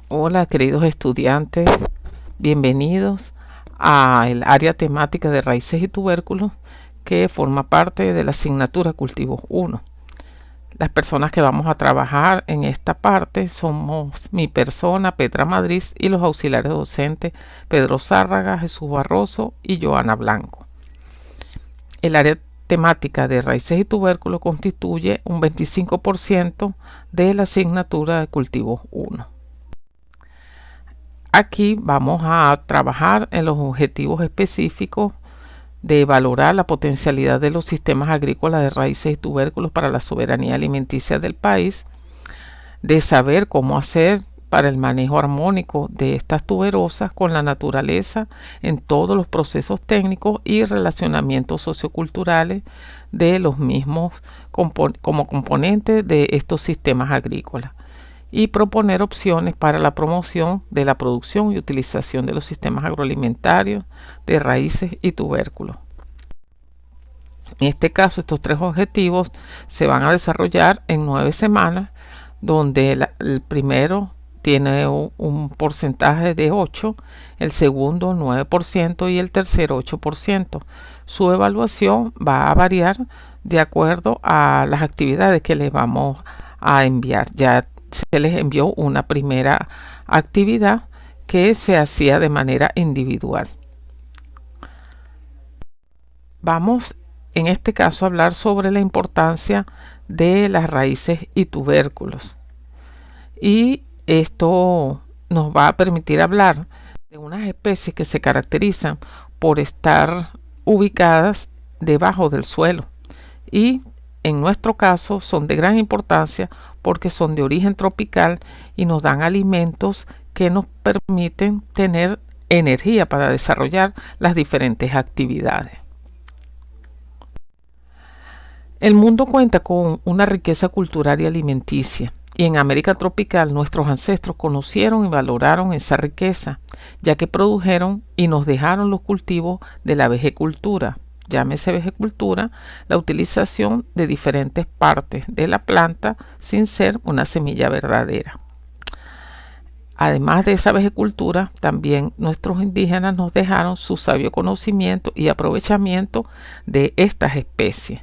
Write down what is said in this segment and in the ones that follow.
Hola, queridos estudiantes, bienvenidos al área temática de raíces y tubérculos que forma parte de la asignatura Cultivos 1. Las personas que vamos a trabajar en esta parte somos mi persona, Petra Madrid, y los auxiliares docentes Pedro Zárraga, Jesús Barroso y Joana Blanco. El área temática de raíces y tubérculos constituye un 25% de la asignatura de Cultivos 1. Aquí vamos a trabajar en los objetivos específicos de valorar la potencialidad de los sistemas agrícolas de raíces y tubérculos para la soberanía alimenticia del país, de saber cómo hacer para el manejo armónico de estas tuberosas con la naturaleza en todos los procesos técnicos y relacionamientos socioculturales de los mismos como componentes de estos sistemas agrícolas, y proponer opciones para la promoción de la producción y utilización de los sistemas agroalimentarios de raíces y tubérculos. En este caso, estos tres objetivos se van a desarrollar en 9 semanas, donde el primero tiene un porcentaje de 8, el segundo 9% y el tercero 8%. Su evaluación va a variar de acuerdo a las actividades que les vamos a enviar. Ya se les envió una primera actividad que se hacía de manera individual. Vamos en este caso a hablar sobre la importancia de las raíces y tubérculos, y esto nos va a permitir hablar de unas especies que se caracterizan por estar ubicadas debajo del suelo y en nuestro caso son de gran importancia porque son de origen tropical y nos dan alimentos que nos permiten tener energía para desarrollar las diferentes actividades. El mundo cuenta con una riqueza cultural y alimenticia, y en América tropical nuestros ancestros conocieron y valoraron esa riqueza, ya que produjeron y nos dejaron los cultivos de la vegecultura. Llámese vegecultura la utilización de diferentes partes de la planta sin ser una semilla verdadera. Además de esa vegecultura, también nuestros indígenas nos dejaron su sabio conocimiento y aprovechamiento de estas especies.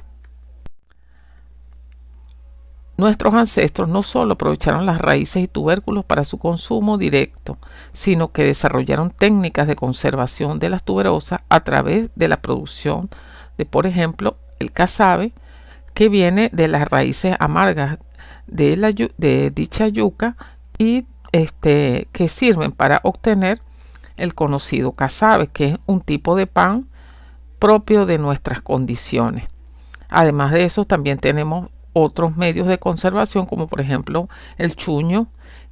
Nuestros ancestros no solo aprovecharon las raíces y tubérculos para su consumo directo, sino que desarrollaron técnicas de conservación de las tuberosas a través de la producción de, por ejemplo, el casabe, que viene de las raíces amargas de dicha yuca y que sirven para obtener el conocido casabe, que es un tipo de pan propio de nuestras condiciones. Además de eso, también tenemos otros medios de conservación, como por ejemplo el chuño,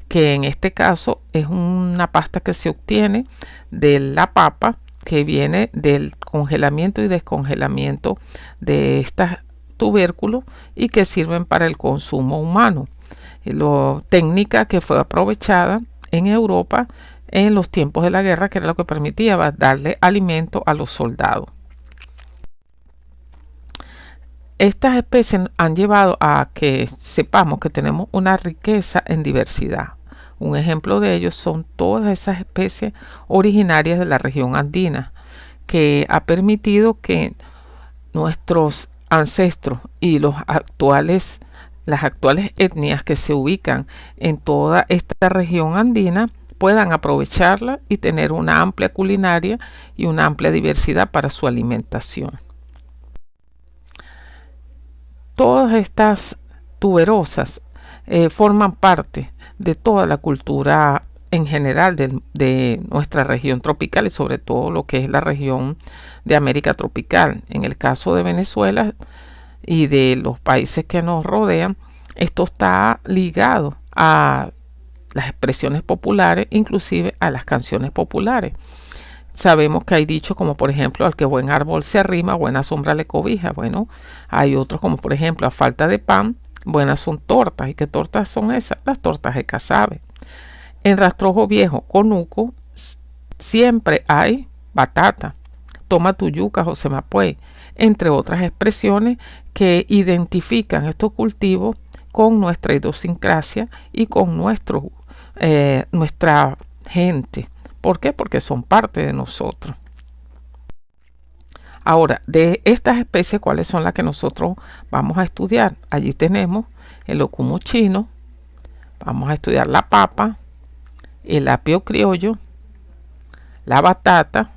que en este caso es una pasta que se obtiene de la papa, que viene del congelamiento y descongelamiento de estos tubérculos y que sirven para el consumo humano. Técnica que fue aprovechada en Europa en los tiempos de la guerra, que era lo que permitía darle alimento a los soldados. Estas especies han llevado a que sepamos que tenemos una riqueza en diversidad. Un ejemplo de ello son todas esas especies originarias de la región andina, que ha permitido que nuestros ancestros y las actuales etnias que se ubican en toda esta región andina puedan aprovecharla y tener una amplia culinaria y una amplia diversidad para su alimentación. Todas estas tuberosas forman parte de toda la cultura en general de nuestra región tropical y sobre todo lo que es la región de América tropical. En el caso de Venezuela y de los países que nos rodean, esto está ligado a las expresiones populares, inclusive a las canciones populares. Sabemos que hay dichos como por ejemplo: al que buen árbol se arrima, buena sombra le cobija. Bueno, hay otros como por ejemplo: a falta de pan, buenas son tortas. ¿Y qué tortas son esas? Las tortas de casabe. En rastrojo viejo, conuco, siempre hay batata. Toma tu yuca, José Mapuey, entre otras expresiones que identifican estos cultivos con nuestra idiosincrasia y con nuestros nuestra gente. ¿Por qué? Porque son parte de nosotros. Ahora, de estas especies, ¿cuáles son las que nosotros vamos a estudiar? Allí tenemos el ocumo chino, vamos a estudiar la papa, el apio criollo, la batata,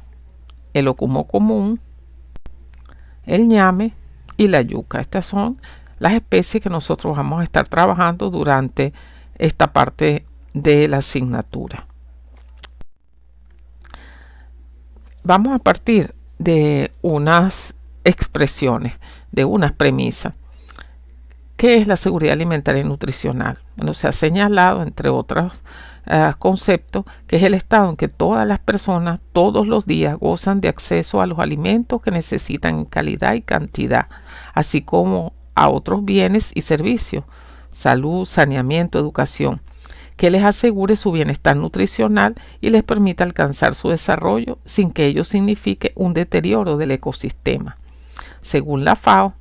el ocumo común, el ñame y la yuca. Estas son las especies que nosotros vamos a estar trabajando durante esta parte de la asignatura. Vamos a partir de unas expresiones, de unas premisas. ¿Qué es la seguridad alimentaria y nutricional? Bueno, se ha señalado, entre otros conceptos, que es el estado en que todas las personas todos los días gozan de acceso a los alimentos que necesitan en calidad y cantidad, así como a otros bienes y servicios, salud, saneamiento, educación, que les asegure su bienestar nutricional y les permita alcanzar su desarrollo sin que ello signifique un deterioro del ecosistema. Según la FAO,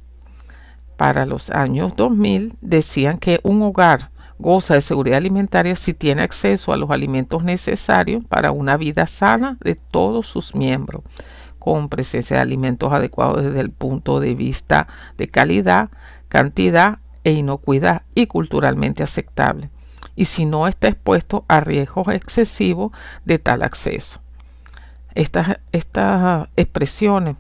para los años 2000 decían que un hogar goza de seguridad alimentaria si tiene acceso a los alimentos necesarios para una vida sana de todos sus miembros, con presencia de alimentos adecuados desde el punto de vista de calidad, cantidad e inocuidad y culturalmente aceptable, y si no está expuesto a riesgos excesivos de tal acceso. Estas expresiones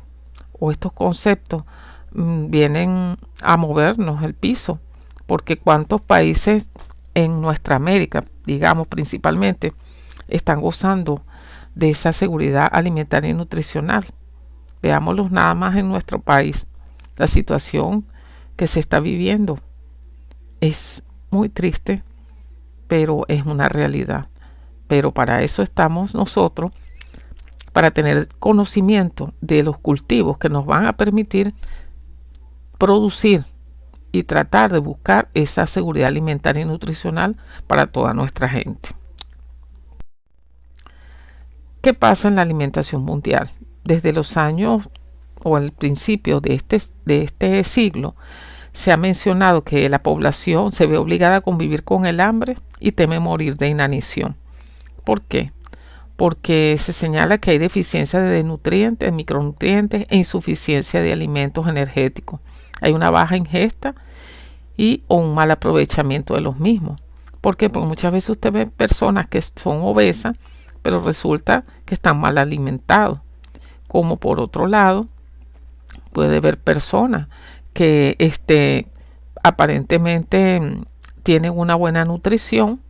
o estos conceptos vienen a movernos el piso, porque cuántos países en nuestra América, digamos principalmente, están gozando de esa seguridad alimentaria y nutricional. Veámoslos nada más en nuestro país. La situación que se está viviendo es muy triste, pero es una realidad. Pero para eso estamos nosotros, para tener conocimiento de los cultivos que nos van a permitir producir y tratar de buscar esa seguridad alimentaria y nutricional para toda nuestra gente. ¿Qué pasa en la alimentación mundial? Desde los años o el principio de este siglo se ha mencionado que la población se ve obligada a convivir con el hambre y teme morir de inanición. ¿Por qué? Porque se señala que hay deficiencia de nutrientes, micronutrientes e insuficiencia de alimentos energéticos. Hay una baja ingesta o un mal aprovechamiento de los mismos. ¿Por qué? Porque muchas veces usted ve personas que son obesas, pero resulta que están mal alimentados. Como por otro lado, puede ver personas que aparentemente tienen una buena nutrición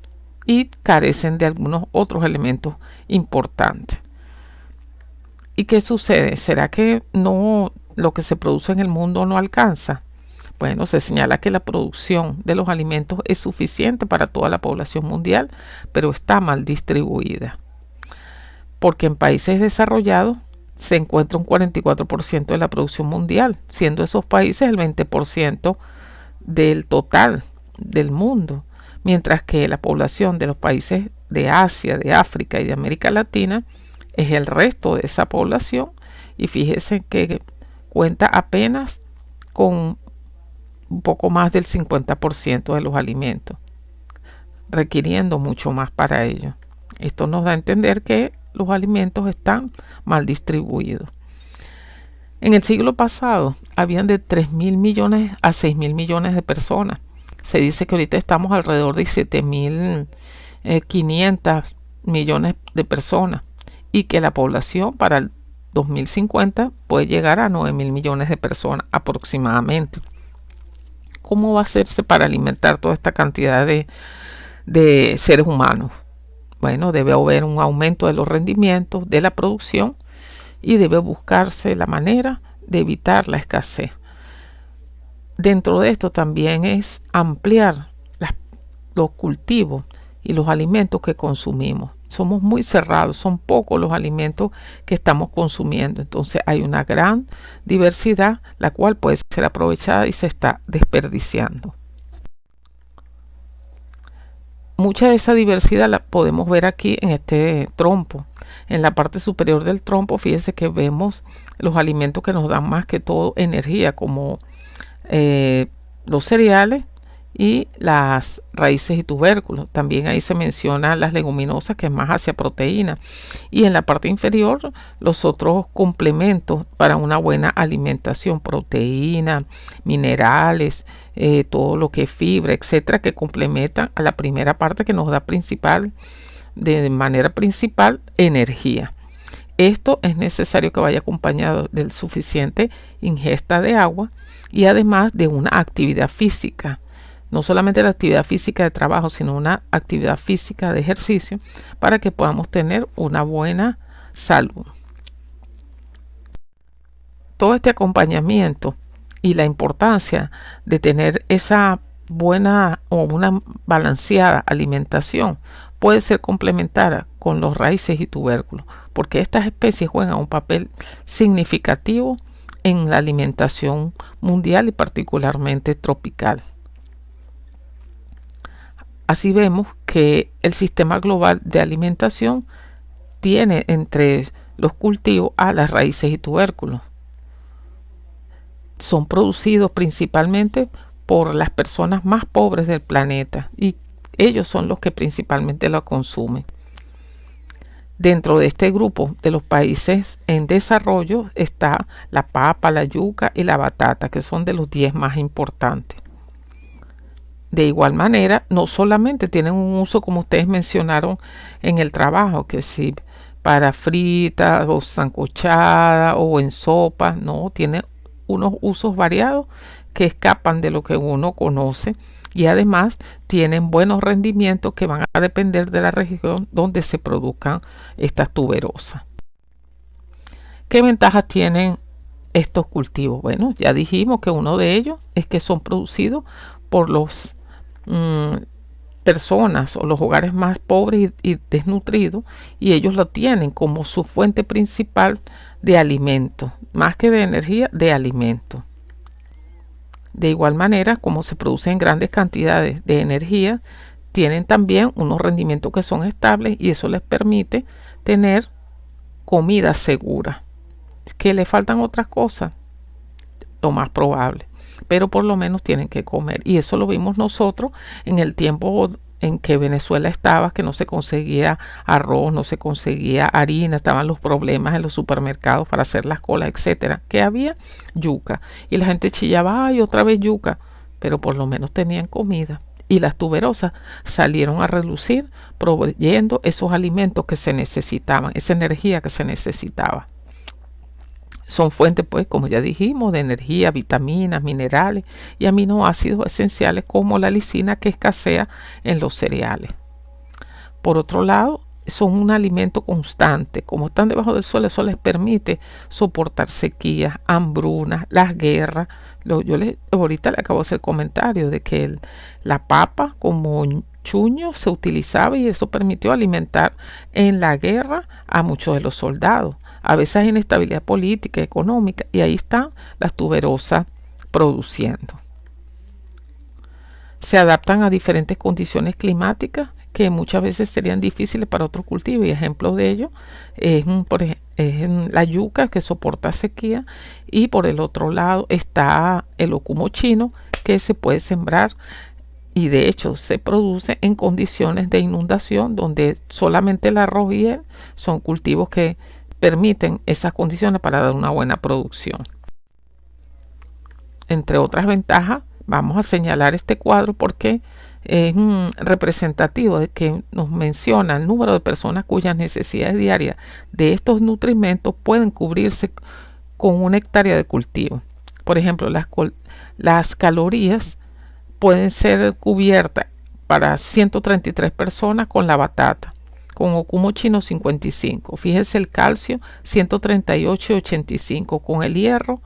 y carecen de algunos otros elementos importantes. ¿Y qué sucede? ¿Será que no lo que se produce en el mundo no alcanza? Bueno, se señala que la producción de los alimentos es suficiente para toda la población mundial, pero está mal distribuida. Porque en países desarrollados se encuentra un 44% de la producción mundial, siendo esos países el 20% del total del mundo, mientras que la población de los países de Asia, de África y de América Latina es el resto de esa población, y fíjense que cuenta apenas con un poco más del 50% de los alimentos, requiriendo mucho más para ello. Esto nos da a entender que los alimentos están mal distribuidos. En el siglo pasado habían de 3.000 millones a 6.000 millones de personas. Se dice que ahorita estamos alrededor de 7.500 millones de personas y que la población para el 2050 puede llegar a 9.000 millones de personas aproximadamente. ¿Cómo va a hacerse para alimentar toda esta cantidad de seres humanos? Bueno, debe haber un aumento de los rendimientos de la producción y debe buscarse la manera de evitar la escasez. Dentro de esto también es ampliar los cultivos y los alimentos que consumimos. Somos muy cerrados, son pocos los alimentos que estamos consumiendo. Entonces hay una gran diversidad, la cual puede ser aprovechada y se está desperdiciando. Mucha de esa diversidad la podemos ver aquí en este trompo. En la parte superior del trompo, fíjense que vemos los alimentos que nos dan más que todo energía, como los cereales y las raíces y tubérculos. También ahí se menciona las leguminosas, que es más hacia proteína, y en la parte inferior los otros complementos para una buena alimentación: proteína, minerales, todo lo que es fibra, etcétera, que complementan a la primera parte, que nos da de manera principal energía. Esto es necesario que vaya acompañado de suficiente ingesta de agua y además de una actividad física. No solamente la actividad física de trabajo, sino una actividad física de ejercicio, para que podamos tener una buena salud. Todo este acompañamiento y la importancia de tener esa buena o una balanceada alimentación puede ser complementada con los raíces y tubérculos, porque estas especies juegan un papel significativo en la alimentación mundial y particularmente tropical. Así vemos que el sistema global de alimentación tiene entre los cultivos a las raíces y tubérculos. Son producidos principalmente por las personas más pobres del planeta y ellos son los que principalmente lo consumen. Dentro de este grupo de los países en desarrollo está la papa, la yuca y la batata, que son de los 10 más importantes. De igual manera, no solamente tienen un uso, como ustedes mencionaron, en el trabajo, que si para fritas o sancochada o en sopa, no, tiene unos usos variados que escapan de lo que uno conoce, y además tienen buenos rendimientos que van a depender de la región donde se produzcan estas tuberosas. ¿Qué ventajas tienen estos cultivos? Bueno, ya dijimos que uno de ellos es que son producidos por los personas o los hogares más pobres y desnutridos, y ellos lo tienen como su fuente principal de alimento, más que de energía, de alimento. De igual manera, como se producen grandes cantidades de energía, tienen también unos rendimientos que son estables, y eso les permite tener comida segura. ¿Que le faltan otras cosas? Lo más probable, pero por lo menos tienen que comer, y eso lo vimos nosotros en el tiempo en que Venezuela estaba, que no se conseguía arroz, no se conseguía harina, estaban los problemas en los supermercados para hacer las colas, etcétera. Que había yuca y la gente chillaba, ay, otra vez yuca, pero por lo menos tenían comida, y las tuberosas salieron a relucir proveyendo esos alimentos que se necesitaban, esa energía que se necesitaba. Son fuentes, pues, como ya dijimos, de energía, vitaminas, minerales y aminoácidos esenciales, como la lisina, que escasea en los cereales. Por otro lado, son un alimento constante. Como están debajo del suelo, eso les permite soportar sequías, hambrunas, las guerras. Ahorita le acabo de hacer comentario de que la papa como chuño se utilizaba, y eso permitió alimentar en la guerra a muchos de los soldados. A veces hay inestabilidad política, económica, y ahí están las tuberosas produciendo. Se adaptan a diferentes condiciones climáticas que muchas veces serían difíciles para otros cultivos, y ejemplos de ello es la yuca, que soporta sequía, y por el otro lado está el ocumo chino, que se puede sembrar y de hecho se produce en condiciones de inundación, donde solamente el arroz y él son cultivos que permiten esas condiciones para dar una buena producción. Entre otras ventajas, vamos a señalar este cuadro porque es representativo de que nos menciona el número de personas cuyas necesidades diarias de estos nutrimentos pueden cubrirse con una hectárea de cultivo. Por ejemplo, las calorías pueden ser cubiertas para 133 personas con la batata, con ocumo chino 55. Fíjense el calcio 138 y 85. Con el hierro,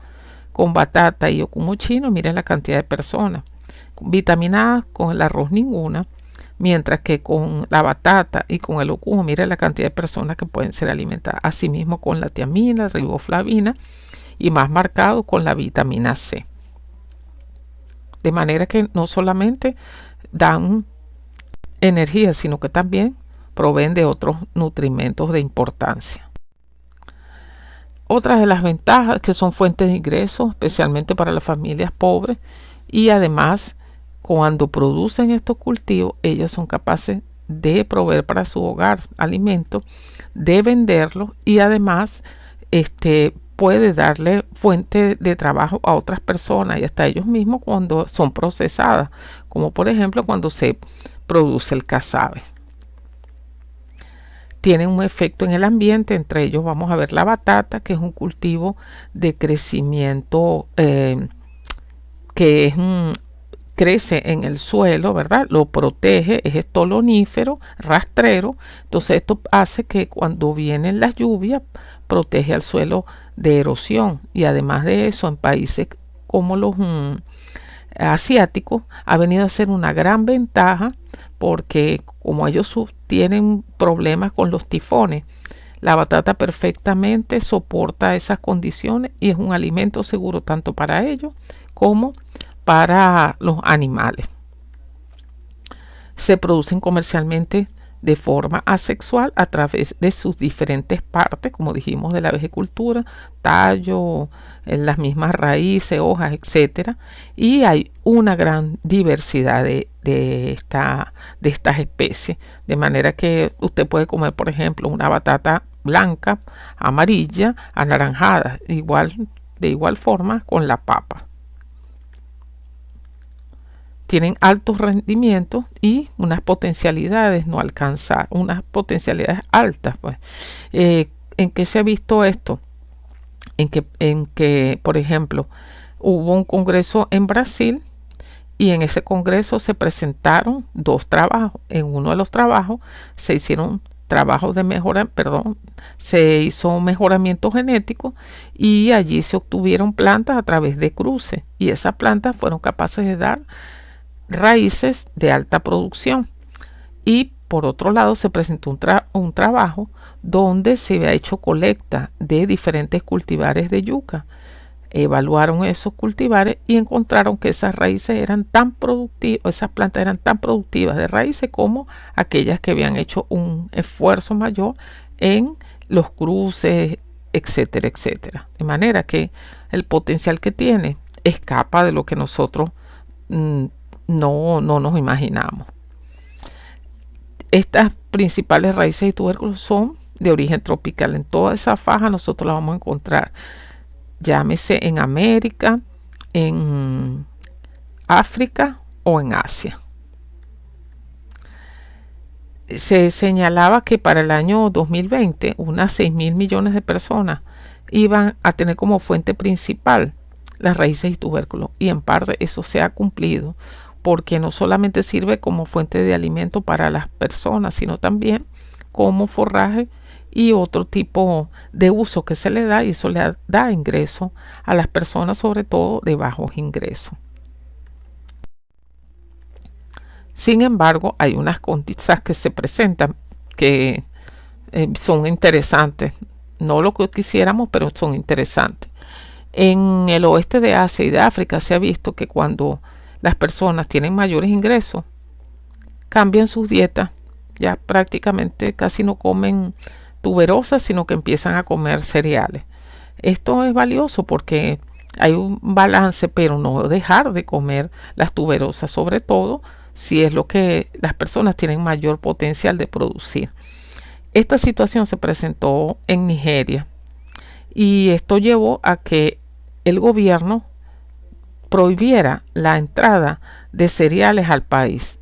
con batata y ocumo chino, miren la cantidad de personas. Vitamina A con el arroz ninguna, mientras que con la batata y con el ocumo, miren la cantidad de personas que pueden ser alimentadas. Asimismo con la tiamina, riboflavina, y más marcado con la vitamina C. De manera que no solamente dan energía, sino que también proveen de otros nutrimentos de importancia. Otras de las ventajas, que son fuentes de ingresos, especialmente para las familias pobres, y además cuando producen estos cultivos, ellos son capaces de proveer para su hogar alimento, de venderlos y además puede darle fuente de trabajo a otras personas y hasta ellos mismos cuando son procesadas, como por ejemplo cuando se produce el casabe. Tienen un efecto en el ambiente, entre ellos vamos a ver la batata, que es un cultivo de crecimiento que es crece en el suelo, ¿verdad? Lo protege, es estolonífero, rastrero. Entonces esto hace que cuando vienen las lluvias protege al suelo de erosión. Y además de eso, en países como los asiáticos ha venido a ser una gran ventaja porque como ellos tienen problemas con los tifones, la batata perfectamente soporta esas condiciones y es un alimento seguro tanto para ellos como para los animales. Se producen comercialmente de forma asexual a través de sus diferentes partes, como dijimos, de la vegecultura, tallo, las mismas raíces, hojas, etcétera. Y hay una gran diversidad de estas especies, de manera que usted puede comer, por ejemplo, una batata blanca, amarilla, anaranjada, de igual forma con la papa. Tienen altos rendimientos y unas potencialidades no alcanzar, unas potencialidades altas. Pues. ¿En qué se ha visto esto? En que, por ejemplo, hubo un congreso en Brasil y en ese congreso se presentaron 2 trabajos. En uno de los trabajos se hicieron trabajos de se hizo mejoramiento genético y allí se obtuvieron plantas a través de cruces y esas plantas fueron capaces de dar raíces de alta producción. Y por otro lado se presentó un trabajo donde se había hecho colecta de diferentes cultivares de yuca. Evaluaron esos cultivares y encontraron que esas raíces eran tan productivas, esas plantas eran tan productivas de raíces como aquellas que habían hecho un esfuerzo mayor en los cruces, etcétera, etcétera. De manera que el potencial que tiene escapa de lo que nosotros no nos imaginamos. Estas principales raíces y tubérculos son de origen tropical. En toda esa faja nosotros la vamos a encontrar, llámese en América, en África o en Asia. Se señalaba que para el año 2020 unas 6.000 millones de personas iban a tener como fuente principal las raíces y tubérculos, y en parte eso se ha cumplido porque no solamente sirve como fuente de alimento para las personas, sino también como forraje y otro tipo de uso que se le da, y eso le da ingreso a las personas, sobre todo de bajos ingresos. Sin embargo, hay unas cosas que se presentan que son interesantes, no lo que quisiéramos, pero son interesantes. En el oeste de Asia y de África se ha visto que cuando las personas tienen mayores ingresos, cambian sus dietas, ya prácticamente casi no comen tuberosas, sino que empiezan a comer cereales. Esto es valioso porque hay un balance, pero no dejar de comer las tuberosas, sobre todo si es lo que las personas tienen mayor potencial de producir. Esta situación se presentó en Nigeria y esto llevó a que el gobierno prohibiera la entrada de cereales al país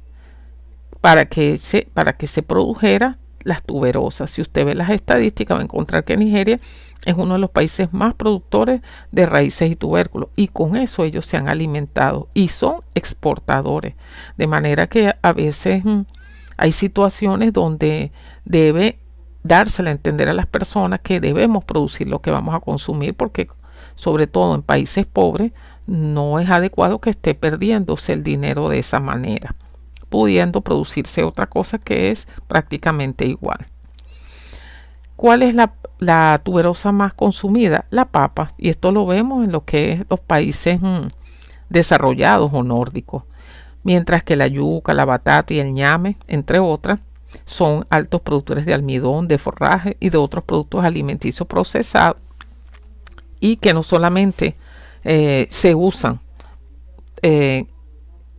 para que se produjera las tuberosas. Si usted ve las estadísticas va a encontrar que Nigeria es uno de los países más productores de raíces y tubérculos, y con eso ellos se han alimentado y son exportadores, de manera que a veces hay situaciones donde debe dársela a entender a las personas que debemos producir lo que vamos a consumir, porque sobre todo en países pobres no es adecuado que esté perdiéndose el dinero de esa manera, pudiendo producirse otra cosa que es prácticamente igual. ¿Cuál es la tuberosa más consumida? La papa, y esto lo vemos en lo que es los países desarrollados o nórdicos, mientras que la yuca, la batata y el ñame, entre otras, son altos productores de almidón, de forraje y de otros productos alimenticios procesados, y que no solamente se usan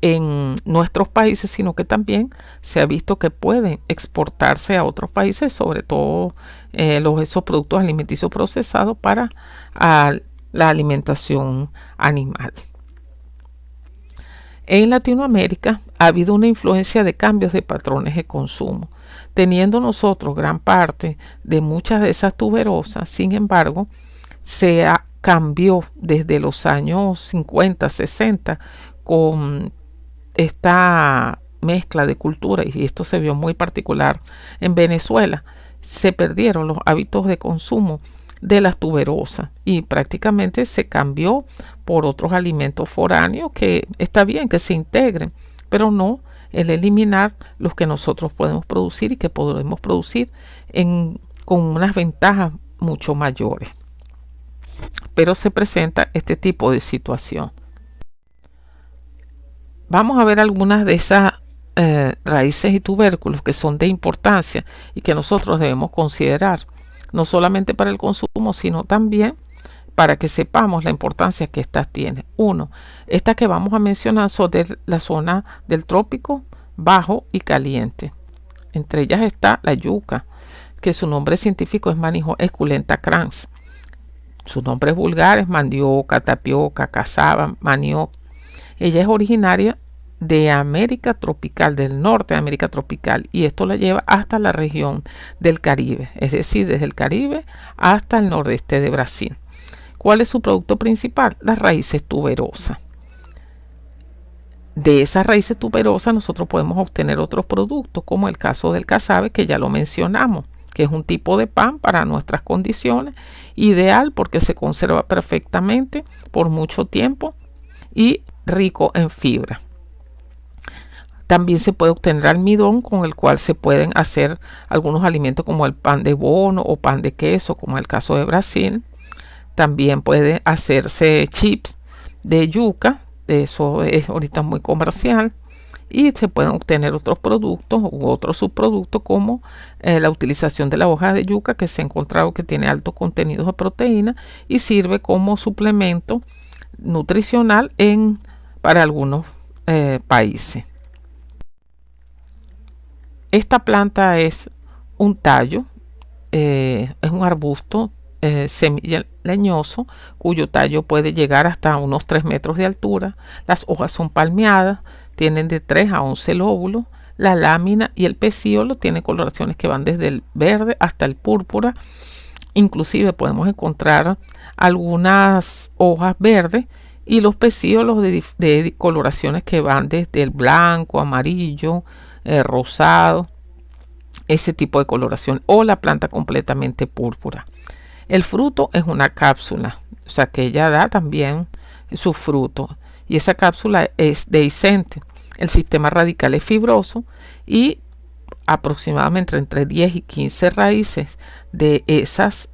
en nuestros países, sino que también se ha visto que pueden exportarse a otros países, sobre todo esos productos alimenticios procesados para la alimentación animal. En Latinoamérica ha habido una influencia de cambios de patrones de consumo, teniendo nosotros gran parte de muchas de esas tuberosas. Sin embargo, cambió desde los años 50, 60 con esta mezcla de cultura, y esto se vio muy particular en Venezuela. Se perdieron los hábitos de consumo de las tuberosas y prácticamente se cambió por otros alimentos foráneos, que está bien que se integren, pero no el eliminar los que nosotros podemos producir y que podemos producir con unas ventajas mucho mayores. Pero se presenta este tipo de situación. Vamos a ver algunas de esas raíces y tubérculos que son de importancia y que nosotros debemos considerar, no solamente para el consumo, sino también para que sepamos la importancia que estas tienen. Uno, estas que vamos a mencionar son de la zona del trópico bajo y caliente. Entre ellas está la yuca, que su nombre científico es Manihot esculenta crans. Sus nombres vulgares: mandioca, tapioca, cassava, manioc. Ella es originaria de América tropical, del norte de América tropical, y esto la lleva hasta la región del Caribe, es decir, desde el Caribe hasta el nordeste de Brasil. ¿Cuál es su producto principal? Las raíces tuberosas. De esas raíces tuberosas nosotros podemos obtener otros productos, como el caso del casabe, que ya lo mencionamos, que es un tipo de pan para nuestras condiciones, ideal porque se conserva perfectamente por mucho tiempo y rico en fibra. También se puede obtener almidón, con el cual se pueden hacer algunos alimentos como el pan de bono o pan de queso, como en el caso de Brasil. También puede hacerse chips de yuca, eso es ahorita muy comercial, y se pueden obtener otros productos u otros subproductos, como la utilización de la hoja de yuca, que se ha encontrado que tiene altos contenidos de proteína y sirve como suplemento nutricional para algunos países. Esta planta es un tallo, es un arbusto semilla leñoso, cuyo tallo puede llegar hasta unos 3 metros de altura. Las hojas son palmeadas, tienen de 3 a 11 lóbulos. La lámina y el pecíolo tienen coloraciones que van desde el verde hasta el púrpura. Inclusive podemos encontrar algunas hojas verdes y los pecíolos de coloraciones que van desde el blanco, amarillo, rosado, ese tipo de coloración, o la planta completamente púrpura. El fruto es una cápsula, o sea que ella da también su fruto, y esa cápsula es dehiscente. El sistema radical es fibroso y aproximadamente entre 10 y 15 raíces de esas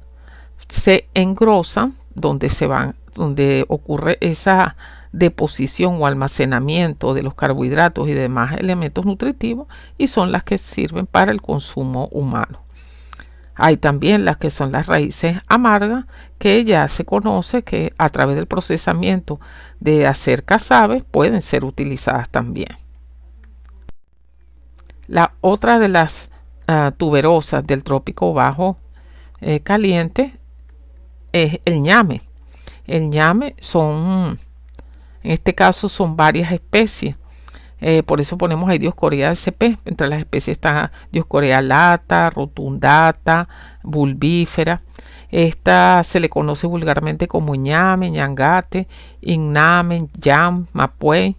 se engrosan, donde ocurre esa deposición o almacenamiento de los carbohidratos y demás elementos nutritivos, y son las que sirven para el consumo humano. Hay también las que son las raíces amargas, que ya se conoce que a través del procesamiento de hacer casabe pueden ser utilizadas también. La otra de las tuberosas del trópico bajo caliente es el ñame. El ñame en este caso son varias especies. Por eso ponemos ahí Dioscorea sp. Entre las especies está Dioscorea lata, rotundata, bulbífera. Esta se le conoce vulgarmente como ñame, ñangate, innamen, yam, mapuey.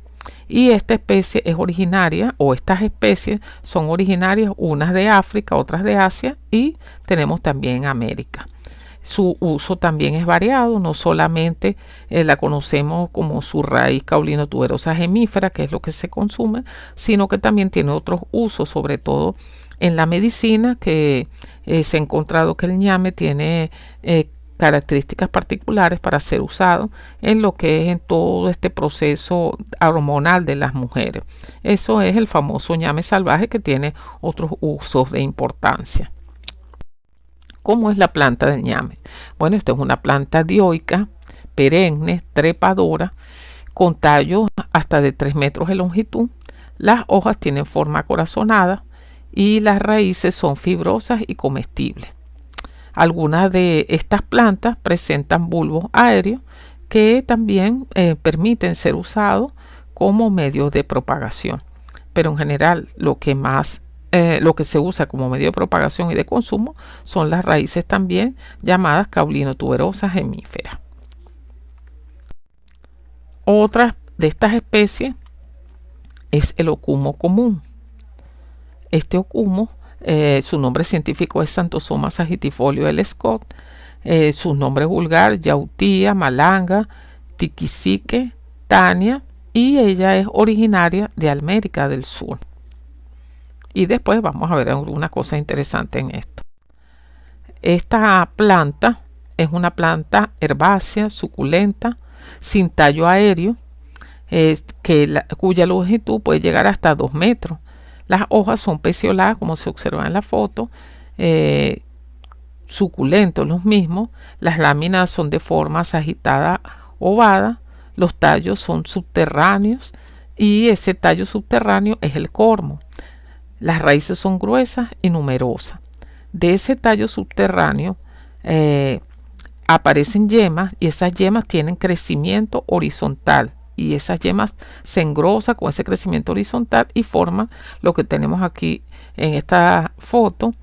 Y esta especie es originaria, o estas especies son originarias, unas de África, otras de Asia, y tenemos también América. Su uso también es variado, no solamente la conocemos como su raíz caulino-tuberosa gemífera, que es lo que se consume, sino que también tiene otros usos, sobre todo en la medicina, que se ha encontrado que el ñame tiene características particulares para ser usado en lo que es en todo este proceso hormonal de las mujeres. Eso es el famoso ñame salvaje, que tiene otros usos de importancia. ¿Cómo es la planta del ñame? Bueno, esta es una planta dioica, perenne, trepadora, con tallos hasta de 3 metros de longitud. Las hojas tienen forma corazonada y las raíces son fibrosas y comestibles. Algunas de estas plantas presentan bulbos aéreos que también permiten ser usados como medios de propagación. Pero en general lo que se usa como medio de propagación y de consumo son las raíces también llamadas caulinotuberosas hemíferas. Otra de estas especies es el ocumo común. Este ocumo, su nombre científico es Xanthosoma sagitifolio L. Scott. Su nombre vulgar, yautía, malanga, tiquisique, tania, y ella es originaria de América del Sur. Y después vamos a ver algunas cosas interesantes en esto. Esta planta es una planta herbácea, suculenta, sin tallo aéreo, cuya longitud puede llegar hasta 2 metros. Las hojas son pecioladas, como se observa en la foto, suculentos los mismos. Las láminas son de forma sagitada ovada. Los tallos son subterráneos y ese tallo subterráneo es el cormo. Las raíces son gruesas y numerosas. De ese tallo subterráneo aparecen yemas, y esas yemas tienen crecimiento horizontal, y esas yemas se engrosan con ese crecimiento horizontal y forman lo que tenemos aquí en esta foto,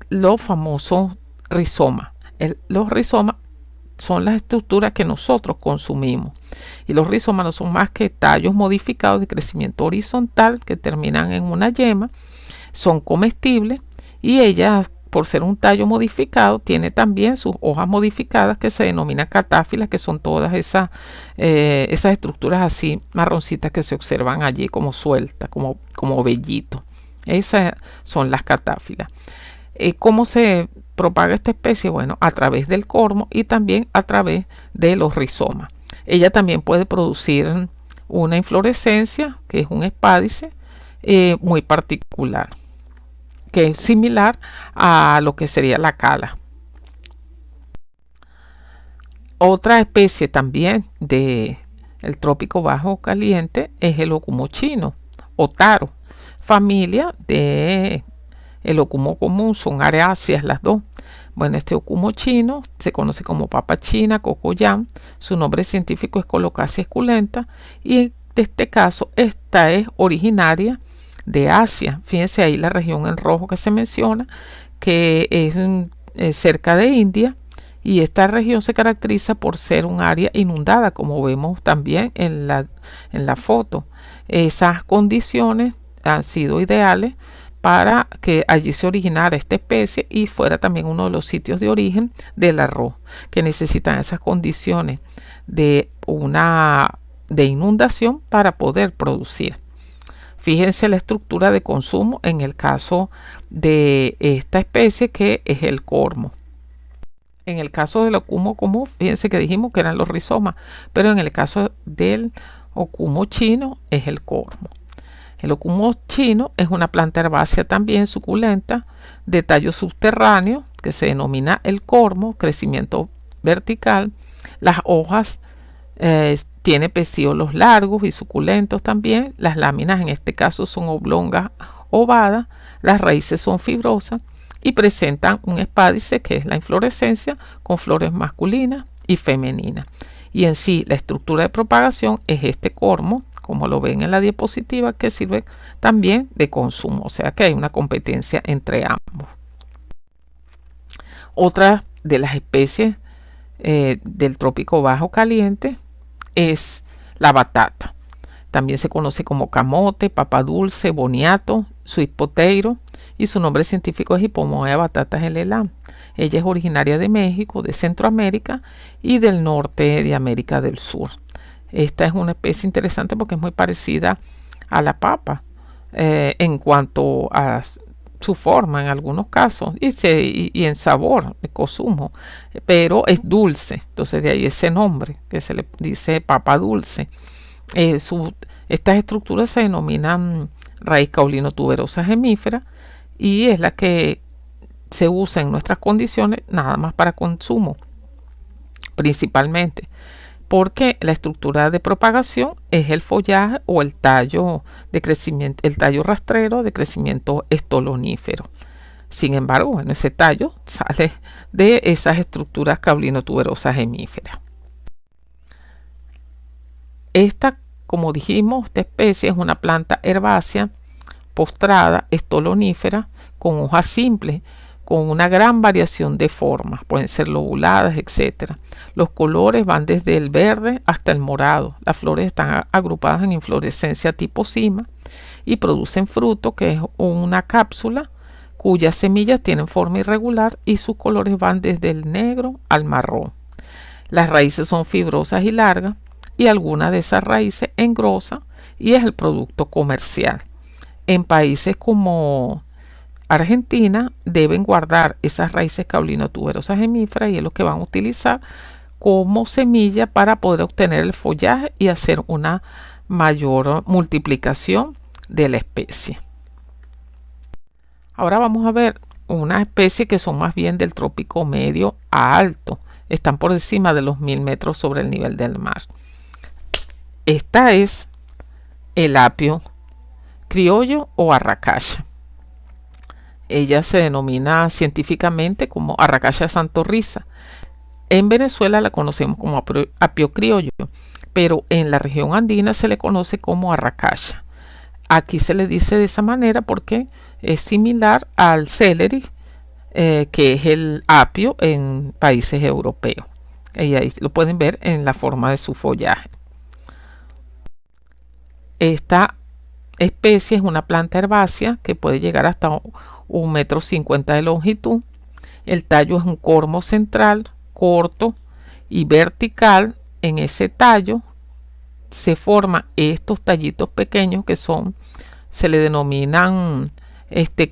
los famosos rizomas. Los rizomas son las estructuras que nosotros consumimos, y los rizomas no son más que tallos modificados de crecimiento horizontal que terminan en una yema. Son comestibles, y ellas, por ser un tallo modificado, tiene también sus hojas modificadas que se denominan catáfilas, que son todas esas estructuras así marroncitas que se observan allí como sueltas, como vellitos. Esas son las catáfilas. ¿Cómo se propaga esta especie? Bueno, a través del cormo y también a través de los rizomas. Ella también puede producir una inflorescencia, que es un espádice muy particular, que es similar a lo que sería la cala. Otra especie también del trópico bajo caliente es el ocumo chino o taro, familia de el ocumo común, son areáceas las dos. Bueno, este ocumo chino se conoce como papa china, cocoyam. Su nombre científico es Colocasia esculenta, y en este caso esta es originaria de Asia. Fíjense ahí la región en rojo que se menciona, que es cerca de India, y esta región se caracteriza por ser un área inundada, como vemos también en la foto. Esas condiciones han sido ideales para que allí se originara esta especie y fuera también uno de los sitios de origen del arroz, que necesitan esas condiciones de inundación para poder producir. Fíjense la estructura de consumo en el caso de esta especie, que es el cormo. En el caso del ocumo común, fíjense que dijimos que eran los rizomas, pero en el caso del ocumo chino es el cormo. El ocumo chino es una planta herbácea también suculenta, de tallo subterráneo, que se denomina el cormo, crecimiento vertical. Las hojas tiene pecíolos largos y suculentos también. Las láminas en este caso son oblongas ovadas. Las raíces son fibrosas y presentan un espádice, que es la inflorescencia, con flores masculinas y femeninas. Y en sí la estructura de propagación es este cormo, como lo ven en la diapositiva, que sirve también de consumo, o sea que hay una competencia entre ambos. Otra de las especies del trópico bajo caliente es la batata. También se conoce como camote, papa dulce, boniato, sweet potato, y su nombre científico es Hipomoea batatas LLA. Ella es originaria de México, de Centroamérica y del norte de América del Sur. Esta es una especie interesante porque es muy parecida a la papa en cuanto a su forma en algunos casos y en sabor, de consumo, pero es dulce. Entonces de ahí ese nombre que se le dice papa dulce. Estas estructuras se denominan raíz caulinotuberosa hemífera, y es la que se usa en nuestras condiciones nada más para consumo principalmente, porque la estructura de propagación es el follaje o el tallo de crecimiento, el tallo rastrero de crecimiento estolonífero. Sin embargo, bueno, ese tallo sale de esas estructuras caulinotuberosas hemíferas. Esta, como dijimos, esta especie es una planta herbácea postrada estolonífera con hojas simples, con una gran variación de formas, pueden ser lobuladas, etc. Los colores van desde el verde hasta el morado. Las flores están agrupadas en inflorescencia tipo cima y producen fruto, que es una cápsula cuyas semillas tienen forma irregular y sus colores van desde el negro al marrón. Las raíces son fibrosas y largas y algunas de esas raíces engrosan y es el producto comercial. En países como Argentina deben guardar esas raíces caulinotuberosas hemíferas y es lo que van a utilizar como semilla para poder obtener el follaje y hacer una mayor multiplicación de la especie. Ahora vamos a ver unas especies que son más bien del trópico medio a alto, están por encima de los 1000 metros sobre el nivel del mar. Esta es el apio criollo o arracacha. Ella se denomina científicamente como Arracacha santorrisa. En Venezuela la conocemos como apio criollo, pero en la región andina se le conoce como arracacha. Aquí se le dice de esa manera porque es similar al celery, que es el apio en países europeos. Y ahí lo pueden ver en la forma de su follaje. Esta especie es una planta herbácea que puede llegar hasta 1,50 m de longitud. El tallo es un cormo central, corto y vertical. En ese tallo se forman estos tallitos pequeños que se le denominan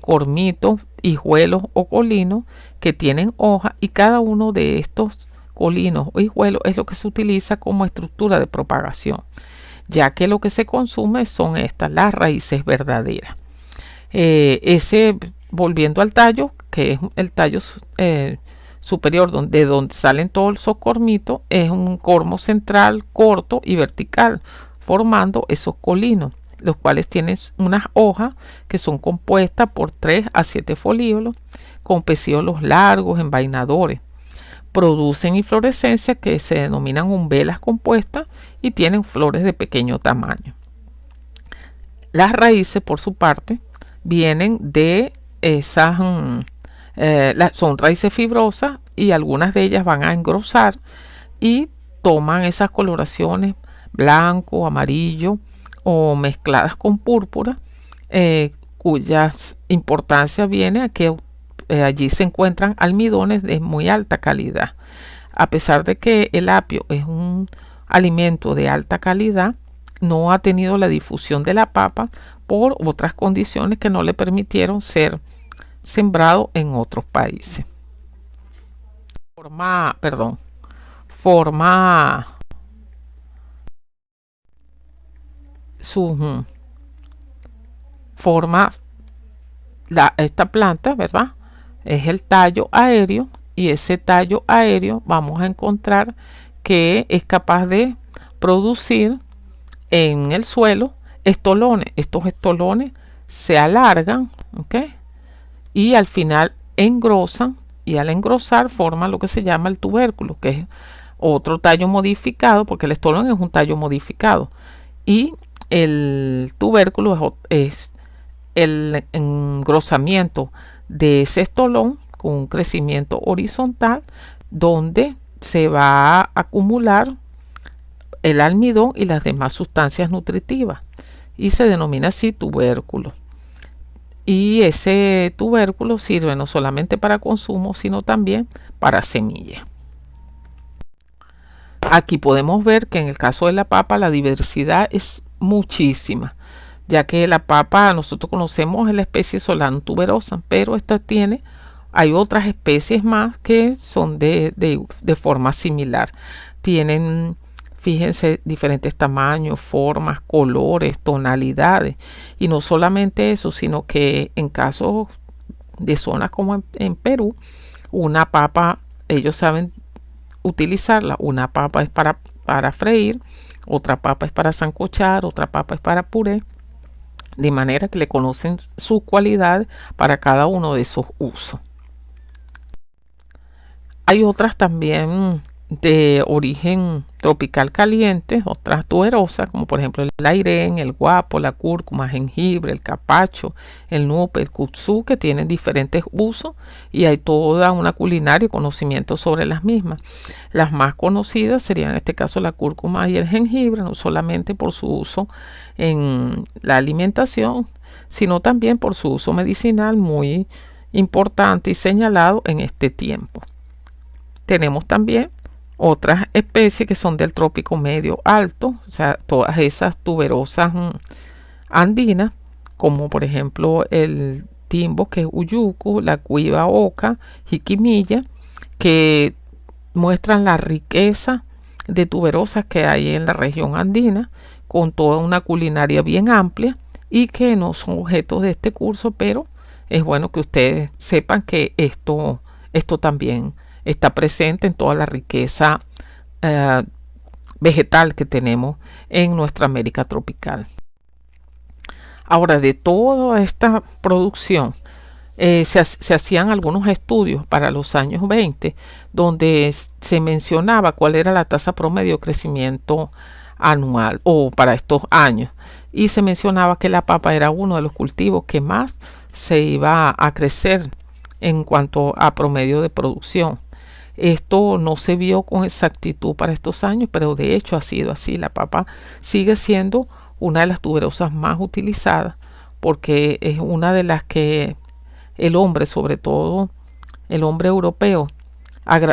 cormitos, hijuelos o colinos, que tienen hojas, y cada uno de estos colinos o hijuelos es lo que se utiliza como estructura de propagación, ya que lo que se consume son las raíces verdaderas. Volviendo al tallo, que es el tallo superior de donde salen todos esos cormitos, es un cormo central corto y vertical, formando esos colinos, los cuales tienen unas hojas que son compuestas por 3 a 7 folíolos con pecíolos largos, envainadores. Producen inflorescencias que se denominan umbelas compuestas y tienen flores de pequeño tamaño. Las raíces, por su parte, vienen de esas, son raíces fibrosas y algunas de ellas van a engrosar y toman esas coloraciones blanco, amarillo o mezcladas con púrpura, cuya importancia viene a que allí se encuentran almidones de muy alta calidad. A pesar de que el apio es un alimento de alta calidad, no ha tenido la difusión de la papa por otras condiciones que no le permitieron ser sembrado en otros países. Esta planta, ¿verdad? Es el tallo aéreo, y ese tallo aéreo vamos a encontrar que es capaz de producir en el suelo estolones. Estos estolones se alargan, ¿ok? Y al final engrosan, y al engrosar forman lo que se llama el tubérculo, que es otro tallo modificado, porque el estolón es un tallo modificado, y el tubérculo es el engrosamiento de ese estolón con un crecimiento horizontal, donde se va a acumular el almidón y las demás sustancias nutritivas, y se denomina así tubérculo. Y ese tubérculo sirve no solamente para consumo, sino también para semilla. Aquí podemos ver que en el caso de la papa la diversidad es muchísima, ya que la papa nosotros conocemos la especie Solanum tuberosa, pero hay otras especies más que son de forma similar. Tienen, fíjense, diferentes tamaños, formas, colores, tonalidades. Y no solamente eso, sino que en casos de zonas como en Perú, una papa, ellos saben utilizarla. Una papa es para para freír, otra papa es para sancochar, otra papa es para puré, de manera que le conocen sus cualidades para cada uno de esos usos. Hay otras también de origen tropical caliente, otras tuberosas, como por ejemplo el airén, el guapo, la cúrcuma, jengibre, el capacho, el nupe, el kutzú, que tienen diferentes usos y hay toda una culinaria y conocimiento sobre las mismas. Las más conocidas serían en este caso la cúrcuma y el jengibre, no solamente por su uso en la alimentación, sino también por su uso medicinal muy importante y señalado en este tiempo. Tenemos también otras especies que son del trópico medio alto, o sea, todas esas tuberosas andinas, como por ejemplo el timbo, que es uyucu, la cuiva oca, jiquimilla, que muestran la riqueza de tuberosas que hay en la región andina, con toda una culinaria bien amplia y que no son objetos de este curso, pero es bueno que ustedes sepan que esto también está presente en toda la riqueza vegetal que tenemos en nuestra América tropical. Ahora, de toda esta producción se hacían algunos estudios para los años 20 donde se mencionaba cuál era la tasa promedio de crecimiento anual o para estos años, y se mencionaba que la papa era uno de los cultivos que más se iba a crecer en cuanto a promedio de producción. Esto no se vio con exactitud para estos años, pero de hecho ha sido así. La papa sigue siendo una de las tuberosas más utilizadas porque es una de las que el hombre, sobre todo el hombre europeo,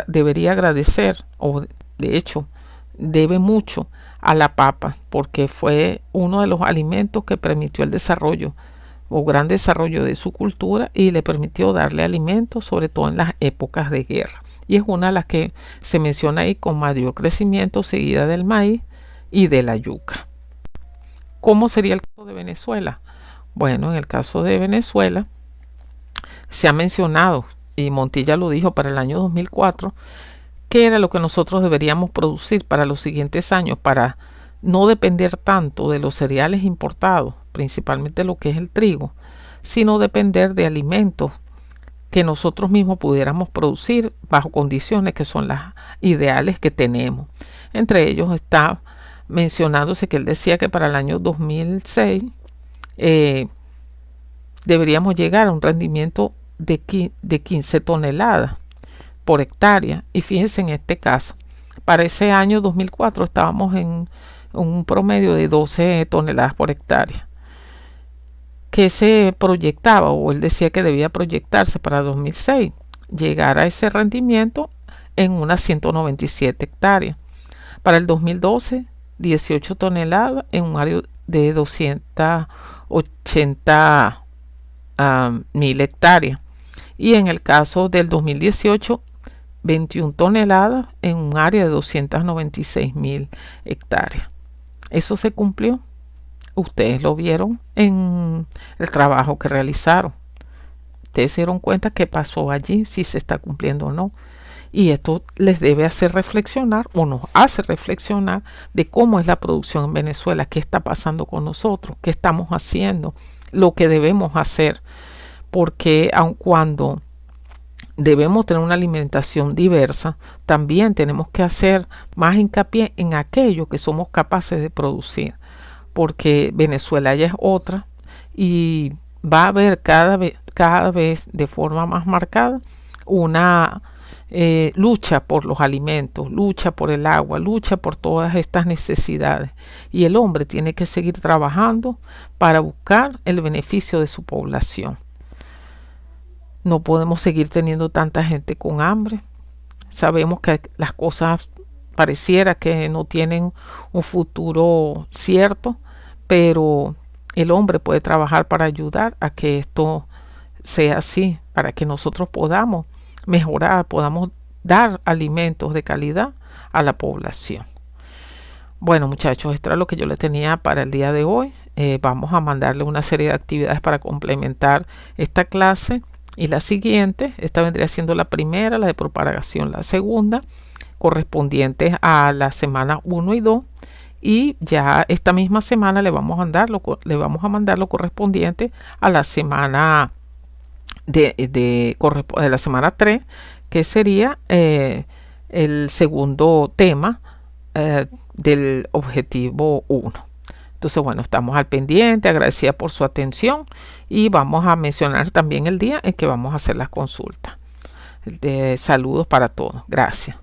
debería agradecer, o de hecho debe mucho a la papa, porque fue uno de los alimentos que permitió el desarrollo o gran desarrollo de su cultura y le permitió darle alimento, sobre todo en las épocas de guerra. Y es una de las que se menciona ahí con mayor crecimiento, seguida del maíz y de la yuca. ¿Cómo sería el caso de Venezuela? Bueno, en el caso de Venezuela se ha mencionado, y Montilla lo dijo para el año 2004, qué era lo que nosotros deberíamos producir para los siguientes años para no depender tanto de los cereales importados, principalmente lo que es el trigo, sino depender de alimentos que nosotros mismos pudiéramos producir bajo condiciones que son las ideales que tenemos. Entre ellos está mencionándose que él decía que para el año 2006 deberíamos llegar a un rendimiento de 15 toneladas por hectárea. Y fíjense, en este caso, para ese año 2004 estábamos en un promedio de 12 toneladas por hectárea, que se proyectaba, o él decía que debía proyectarse para 2006, llegar a ese rendimiento en unas 197 hectáreas. Para el 2012, 18 toneladas en un área de 280.000 hectáreas. Y en el caso del 2018, 21 toneladas en un área de 296.000 hectáreas. Eso se cumplió. Ustedes lo vieron en el trabajo que realizaron. Ustedes se dieron cuenta qué pasó allí, si se está cumpliendo o no. Y esto les debe hacer reflexionar, o nos hace reflexionar, de cómo es la producción en Venezuela, qué está pasando con nosotros, qué estamos haciendo, lo que debemos hacer. Porque aun cuando debemos tener una alimentación diversa, también tenemos que hacer más hincapié en aquello que somos capaces de producir, porque Venezuela ya es otra y va a haber cada vez de forma más marcada una lucha por los alimentos, lucha por el agua, lucha por todas estas necesidades, y el hombre tiene que seguir trabajando para buscar el beneficio de su población. No podemos seguir teniendo tanta gente con hambre. Sabemos que las cosas pareciera que no tienen un futuro cierto, pero el hombre puede trabajar para ayudar a que esto sea así, para que nosotros podamos mejorar, podamos dar alimentos de calidad a la población. Bueno, muchachos, esto era lo que yo le tenía para el día de hoy. Vamos a mandarle una serie de actividades para complementar esta clase y la siguiente. Esta vendría siendo la primera, la de propagación, la segunda, correspondientes a la semana 1 y 2, y ya esta misma semana le vamos a mandar lo correspondiente a la semana de la semana 3, que sería el segundo tema del objetivo 1. Entonces, bueno, estamos al pendiente, agradecida por su atención, y vamos a mencionar también el día en que vamos a hacer las consultas. Saludos para todos. Gracias.